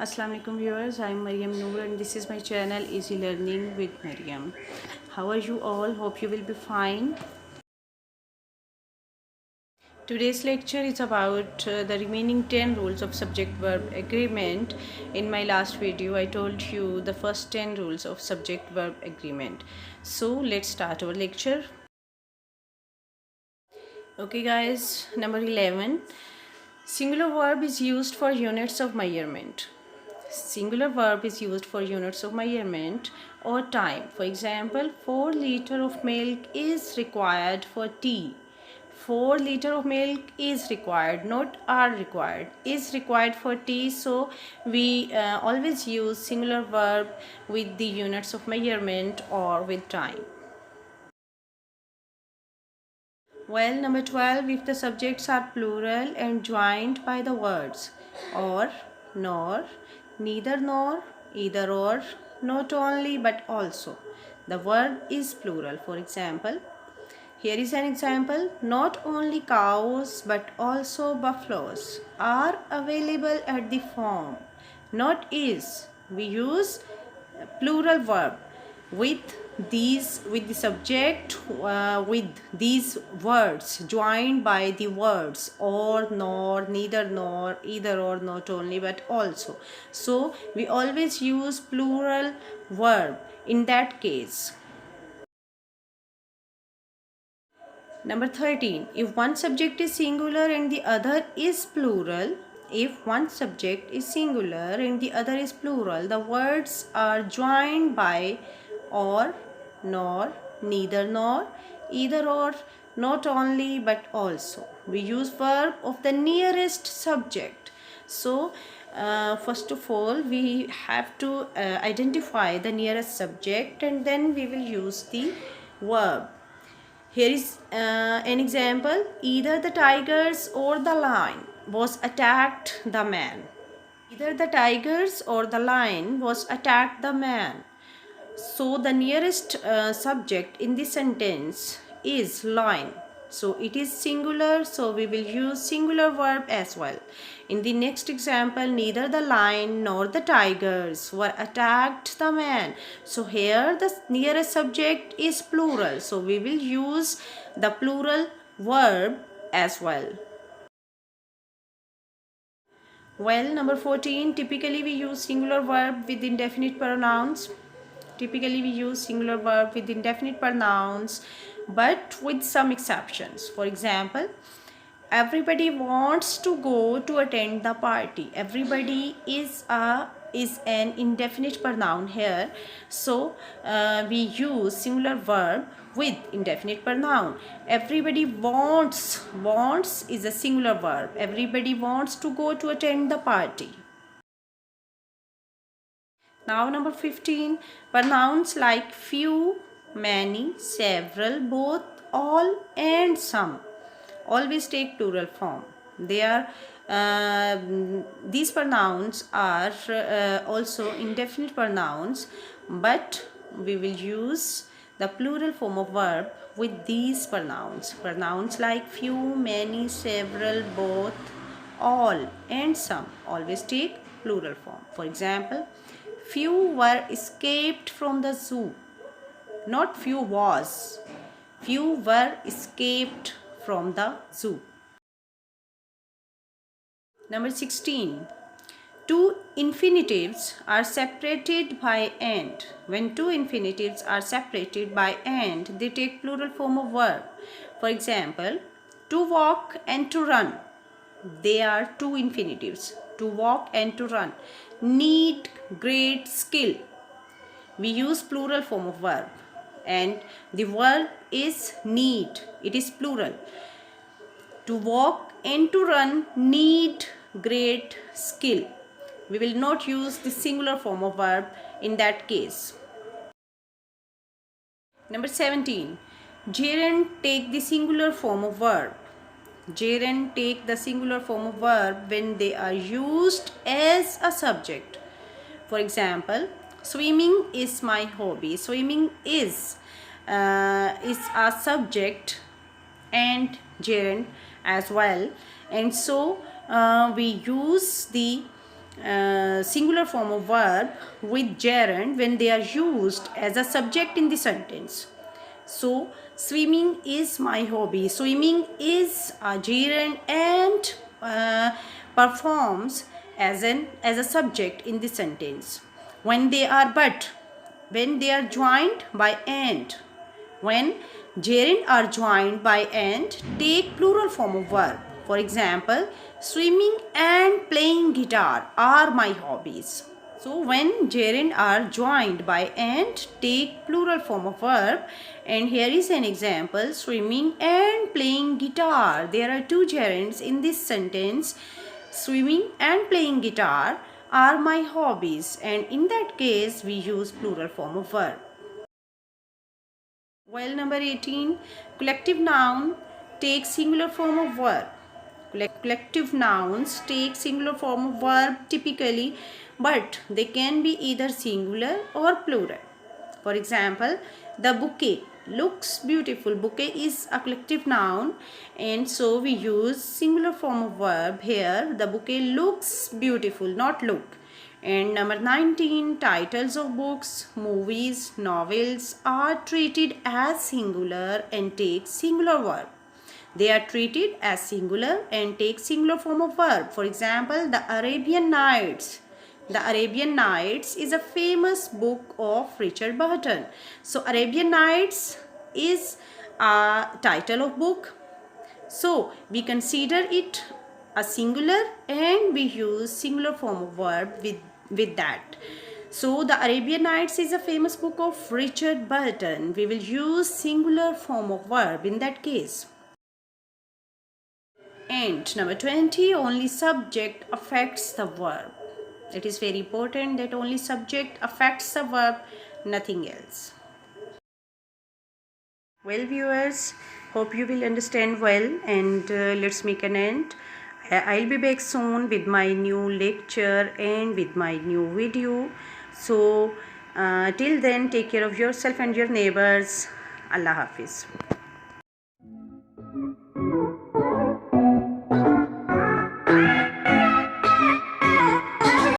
Assalamu alaikum viewers, I am Mariam Noor and this is my channel Easy Learning with Mariam. How are you all? Hope you will be fine. Today's lecture is about the remaining 10 rules of subject-verb agreement. In my last video I told you the first 10 rules of subject-verb agreement. So let's start our lecture. Okay guys, number 11. Singular verb is used for units of measurement. Singular verb is used for units of measurement or time. For example, 4 liters of milk is required for tea. 4 liters of milk is required, not are required. Is required for tea, so we always use singular verb with the units of measurement or with time. Well, number 12, if the subjects are plural and joined by the words or, nor, neither nor, either or, not only but also. The word is plural. For example, here is an example. Not only cows but also buffaloes are available at the farm. Not is. We use plural verb with the subject with these words joined by the words or, nor, neither nor, either or, not only but also. So we always use plural verb in that case. Number 13. If one subject is singular and the other is plural, if one subject is singular and the other is plural, the words are joined by or, nor, neither nor, either or, not only but also. We use verb of the nearest subject. So first of all we have to identify the nearest subject and then we will use the verb. Here is an example. Either the tigers or the lion was attacked the man. Either the tigers or the lion was attacked the man. So the nearest subject in this sentence is lion. So it is singular, so we will use singular verb as well. In the next example, neither the lion nor the tigers were attacked the man. So here the nearest subject is plural, so we will use the plural verb as well. Well, number 14, typically we use singular verb with indefinite pronouns. Typically we use singular verb with indefinite pronouns but with some exceptions. For example, everybody wants to go to attend the party. Everybody is an indefinite pronoun here, so we use singular verb with indefinite pronoun. Everybody wants is a singular verb. Everybody wants to go to attend the party. Now number 15, pronouns like few, many, several, both, all and some always take plural form. They are these pronouns are also indefinite pronouns, but we will use the plural form of verb with these pronouns. Pronouns like few, many, several, both, all and some always take plural form. For example, few were escaped from the zoo. Not few was. Few were escaped from the zoo. Number 16. Two infinitives are separated by and. When two infinitives are separated by and, they take plural form of verb. For example, to walk and to run. They are two infinitives. To walk and to run. Need great skill. We use plural form of verb and the verb is need. It is plural. To walk and to run need great skill. We will not use the singular form of verb in that case. Number 17. Gerund take the singular form of verb. Gerund take the singular form of verb when they are used as a subject. For example, swimming is my hobby. Swimming is a subject and gerund as well, and so we use the singular form of verb with gerund when they are used as a subject in the sentence. So, swimming is my hobby. Swimming is a gerund and performs as a subject in the sentence. When they are joined by and. When gerund are joined by and, take plural form of verb. For example, swimming and playing guitar are my hobbies. So when gerund are joined by and, take plural form of verb. And here is an example, swimming and playing guitar. There are two gerunds in this sentence. Swimming and playing guitar are my hobbies, and in that case we use plural form of verb. While number 18, collective noun takes singular form of verb. Collective nouns take singular form of verb typically, but they can be either singular or plural. For example, the bouquet looks beautiful. Bouquet is a collective noun, and so we use singular form of verb here. The bouquet looks beautiful, not look. And number 19, titles of books, movies, novels are treated as singular and take singular verb. They are treated as singular and take singular form of verb. For example, the Arabian Nights. The Arabian Nights is a famous book of Richard Burton. So Arabian Nights is a title of book. So we consider it a singular and we use singular form of verb with that. So the Arabian Nights is a famous book of Richard Burton. We will use singular form of verb in that case. And number 20, only subject affects the verb. It is very important that only subject affects the verb, nothing else. Well viewers, hope you will understand well, and let's make an end. I'll be back soon with my new lecture and with my new video. So till then, take care of yourself and your neighbors. Allah Hafiz.